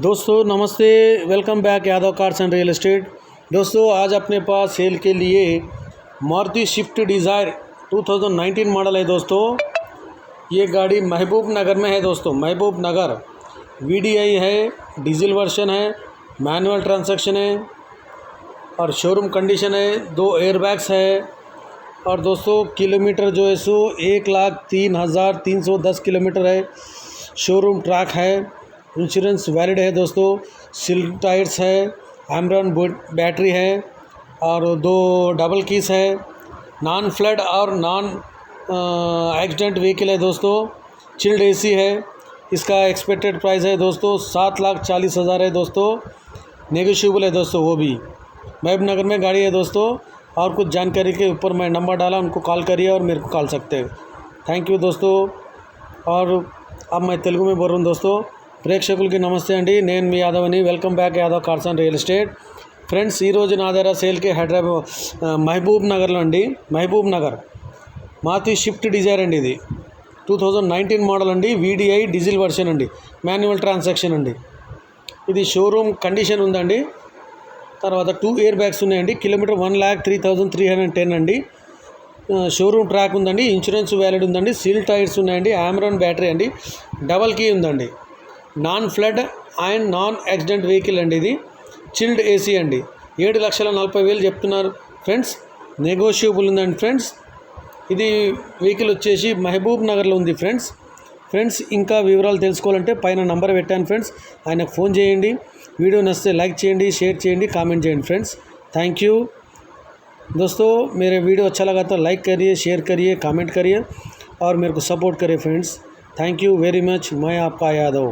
दोस्तों नमस्ते, welcome back Yadav cars and real estate. दोस्तों आज अपने पास सेल के लिए मारुति स्विफ्ट डिज़ायर 2019 मॉडल है। दोस्तों ये गाड़ी महबूब नगर में है। दोस्तों महबूब नगर VDI है, डीजल वर्जन है, मैनुअल ट्रांसैक्शन है और शोरूम कंडीशन है। 2 एयरबैग्स है और दोस्तों किलोमीटर जो है सो 1,03,310 किलोमीटर है। शोरूम ट्रैक है, इंश्योरेंस वैलिड है। दोस्तों सिल्क टायर्स है, एमरॉन बैटरी है और 2 डबल कीस है। नॉन फ्लड और नॉन एक्सीडेंट व्हीकल है। दोस्तों चिल्ड AC है। इसका एक्सपेक्टेड प्राइस है दोस्तों 7,40,000 है। दोस्तों नेगोशिएबल है। दोस्तों वो भी महबूब नगर में गाड़ी है। दोस्तों और कुछ जानकारी के ऊपर मैं नंबर डाला, उनको कॉल करिए और मेरे को कॉल सकते हैं। థ్యాంక్ యూ दोस्तों। और अब मैं तेलुगु में बोल रहा हूँ। दोस्तों ప్రేక్షకులకి నమస్తే అండి, నేను మీ యాదవ్ అని। Welcome back Yadav cars and real estate friends. ఈరోజు నా దగ్గర సేల్కి మహబూబ్ నగర్లో అండి, మహబూబ్ నగర్ మారుతి స్విఫ్ట్ డిజైర్ అండి। ఇది 2019 మోడల్ అండి, VDI డీజిల్ వర్షన్ అండి, మాన్యువల్ ట్రాన్సాక్షన్ అండి। ఇది షోరూమ్ కండిషన్ ఉందండి। తర్వాత 2 ఎయిర్ బ్యాగ్స్ ఉన్నాయండి। కిలోమీటర్ 1,03,310 అండి। షోరూమ్ ట్రాక్ ఉందండి, ఇన్సూరెన్స్ వ్యాలిడ్ ఉందండి, సీల్ టైర్స్ ఉన్నాయండి, ఆమ్రాన్ బ్యాటరీ అండి, డబల్ కీ ఉందండి, non flood and non accident vehicle అండి। ఇది చిల్డ్ AC అండి। 7,40,000 చెప్తున్నారు ఫ్రెండ్స్, నెగోషియబుల్ ఉందండి ఫ్రెండ్స్। ఇది వెహికల్ వచ్చేసి మహబూబ్ నగర్లో ఉంది ఫ్రెండ్స్। ఇంకా వివరాలు తెలుసుకోవాలంటే పైన నంబర్ పెట్టాను ఫ్రెండ్స్, ఆయనకు ఫోన్ చేయండి। వీడియో నచ్చితే లైక్ చేయండి, షేర్ చేయండి, కామెంట్ చేయండి ఫ్రెండ్స్। థ్యాంక్ యూ दोस्तों। मेरे वीडियो अच्छा लगा तो लाइक करिए, शेयर करिए, कमेंट करिए और मेरे को सपोर्ट करिए friends. Thank you very much. मैं आपका यादव।